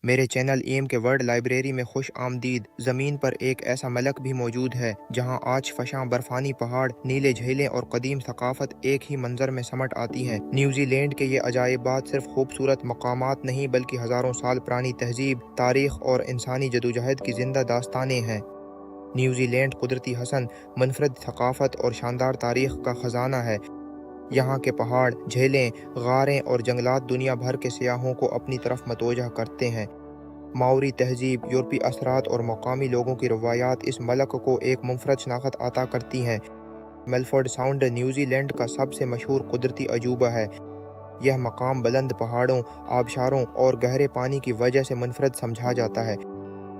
میرے channel M کے word library میں خوش آمدید۔ زمین پر ایک ایسا ملک بھی موجود ہے جہاں آج فشاں برفانی پہاڑ، نیلے جھیلیں اور قدیم ثقافت ایک ہی منظر میں سمٹ آتی ہیں۔ نیوزی لینڈ کے یہ عجائبات صرف خوبصورت مقامات نہیں بلکہ ہزاروں سال پرانی تہذیب، تاریخ اور انسانی جدوجہد کی زندہ داستانیں ہیں۔ نیوزی لینڈ قدرتی حسن، منفرد ثقافت اور شاندار تاریخ کا خزانہ ہے۔ یہاں کے پہاڑ، جھیلیں، غاریں اور جنگلات دنیا بھر کے سیاحوں کو اپنی طرف متوجہ کرتے ہیں۔ ماؤری تہذیب، یورپی اثرات اور مقامی لوگوں کی روایات اس ملک کو ایک منفرد شناخت عطا کرتی ہیں۔ میلفورڈ ساؤنڈ نیوزی لینڈ کا سب سے مشہور قدرتی عجوبہ ہے۔ یہ مقام بلند پہاڑوں، آبشاروں اور گہرے پانی کی وجہ سے منفرد سمجھا جاتا ہے۔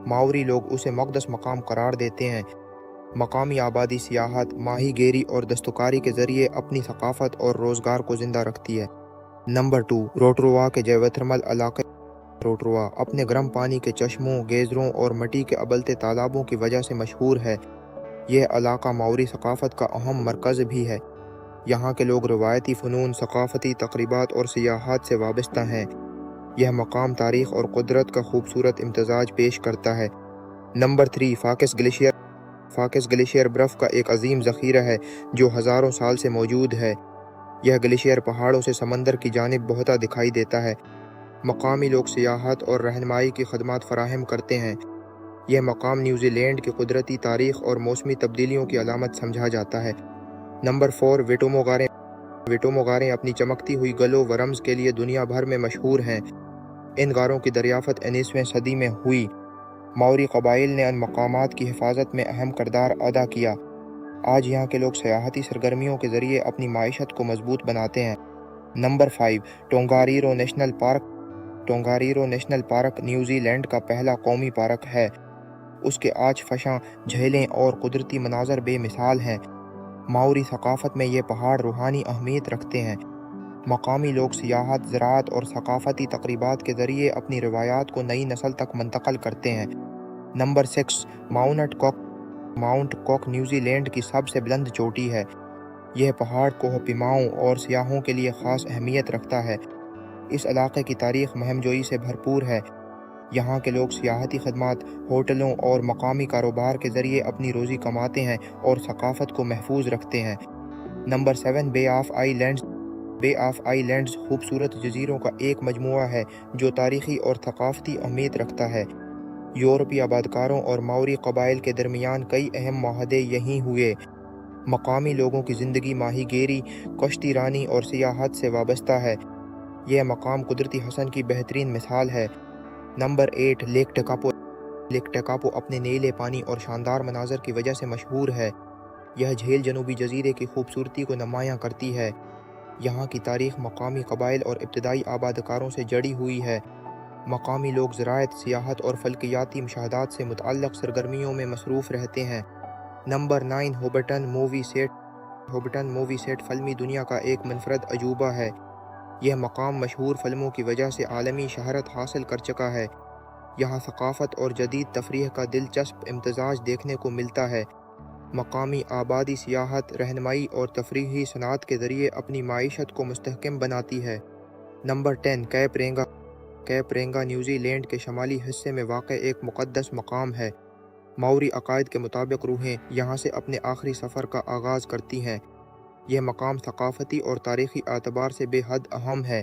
ماؤری لوگ اسے مقدس مقام قرار دیتے ہیں۔ مقامی آبادی سیاحت، ماہی گیری اور دستکاری کے ذریعے اپنی ثقافت اور روزگار کو زندہ رکھتی ہے۔ نمبر 2، روٹروا کے جیوتھرمل علاقے۔ روٹروا اپنے گرم پانی کے چشموں، گیزروں اور مٹی کے ابلتے تالابوں کی وجہ سے مشہور ہے۔ یہ علاقہ ماؤری ثقافت کا اہم مرکز بھی ہے۔ یہاں کے لوگ روایتی فنون، ثقافتی تقریبات اور سیاحت سے وابستہ ہیں۔ یہ مقام تاریخ اور قدرت کا خوبصورت امتزاج پیش کرتا ہے۔ Number 3، Fox glacier. Fox glacier برف کا ایک عظیم ذخیرہ ہے جو ہزاروں سال سے موجود ہے۔ یہ گلیشیئر پہاڑوں سے سمندر کی جانب بہتا دکھائی دیتا ہے۔ مقامی لوگ سیاحت اور رہنمائی کی خدمات فراہم کرتے ہیں۔ یہ مقام نیوزی لینڈ کی قدرتی تاریخ اور موسمی تبدیلیوں کی علامت سمجھا جاتا ہے۔ نمبر 4، ویٹومو غاریں۔ ویٹومو غاریں اپنی چمکتی ہوئی گلو ورمز کے لیے دنیا بھر میں مشہور ہیں۔ ان غاروں کی دریافت 19ویں صدی میں ہوئی۔ ماؤری قبائل نے ان مقامات کی حفاظت میں اہم کردار ادا کیا۔ آج یہاں کے لوگ سیاحتی سرگرمیوں کے ذریعے اپنی معیشت کو مضبوط بناتے ہیں۔ Number 5، Tongariro National Park. Tongariro National Park New Zealand کا پہلا قومی پارک ہے۔ اس کے آج فشاں جھیلیں اور قدرتی مناظر بے مثال ہیں۔ ماؤری ثقافت میں یہ پہاڑ روحانی اہمیت رکھتے ہیں۔ مقامی لوگ سیاحت، زراعت اور ثقافتی تقریبات کے ذریعے اپنی روایات کو نئی نسل تک منتقل کرتے ہیں۔ نمبر 6، ماؤنٹ کوک۔ ماؤنٹ کوک نیوزی لینڈ کی سب سے بلند چوٹی ہے۔ یہ پہاڑ کوہ پیماؤں اور سیاحوں کے لیے خاص اہمیت رکھتا ہے۔ اس علاقے کی تاریخ مہم جوئی سے بھرپور ہے۔ یہاں کے لوگ سیاحتی خدمات، ہوٹلوں اور مقامی کاروبار کے ذریعے اپنی روزی کماتے ہیں اور ثقافت کو محفوظ رکھتے ہیں۔ نمبر 7، بے آف آئی لینڈز۔ بے آف آئی لینڈز خوبصورت جزیروں کا ایک مجموعہ ہے جو تاریخی اور ثقافتی اہمیت رکھتا ہے۔ یورپی آبادکاروں اور ماؤری قبائل کے درمیان کئی اہم معاہدے یہیں ہوئے۔ مقامی لوگوں کی زندگی ماہی گیری، کشتی رانی اور سیاحت سے وابستہ ہے۔ یہ مقام قدرتی حسن کی بہترین مثال ہے۔ Number 8، Lake Tekapo. Lake Tekapo اپنے نیلے پانی اور شاندار مناظر کی وجہ سے مشہور ہے۔ یہ جھیل جنوبی جزیرے کی خوبصورتی کو نمایاں کرتی ہے۔ یہاں کی تاریخ مقامی قبائل اور ابتدائی آبادکاروں سے جڑی ہوئی ہے۔ مقامی لوگ زراعت، سیاحت اور فلکیاتی مشاہدات سے متعلق سرگرمیوں میں مصروف رہتے ہیں۔ Number 9، Hobbiton movie set. Hobbiton movie set فلمی دنیا کا ایک منفرد عجوبہ ہے۔ یہ مقام مشہور فلموں کی وجہ سے عالمی شہرت حاصل کر چکا ہے۔ یہاں ثقافت اور جدید تفریح کا دلچسپ امتزاج دیکھنے کو ملتا ہے۔ مقامی آبادی سیاحت، رہنمائی اور تفریحی صنعت کے ذریعے اپنی معیشت کو مستحکم بناتی ہے۔ Number 10، Cape Reinga. Cape Reinga New Zealand کے شمالی حصے میں واقع ایک مقدس مقام ہے۔ ماؤری عقائد کے مطابق روحیں یہاں سے اپنے آخری سفر کا آغاز کرتی ہیں۔ یہ مقام ثقافتی اور تاریخی اعتبار سے بے حد اہم ہے۔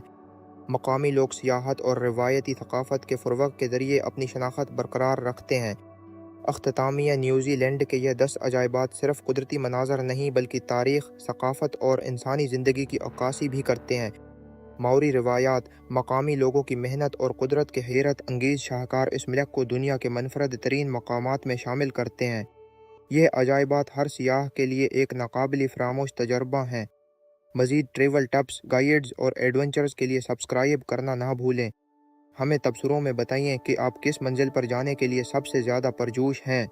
مقامی لوگ سیاحت اور روایتی ثقافت کے فروغ کے ذریعے اپنی شناخت برقرار رکھتے ہیں۔ اختتامیہ، نیوزی لینڈ کے یہ 10 عجائبات صرف قدرتی مناظر نہیں بلکہ تاریخ، ثقافت اور انسانی زندگی کی عکاسی بھی کرتے ہیں۔ ماؤری روایات، مقامی لوگوں کی محنت اور قدرت کے حیرت انگیز شاہکار اس ملک کو دنیا کے منفرد ترین مقامات میں شامل کرتے ہیں۔ یہ عجائبات ہر سیاح کے لیے ایک ناقابل فراموش تجربہ ہیں۔ مزید ٹریول ٹپس، گائیڈز اور ایڈونچرز کے لیے سبسکرائب کرنا نہ بھولیں۔ ہمیں تبصروں میں بتائیں کہ آپ کس منزل پر جانے کے لیے سب سے زیادہ پرجوش ہیں۔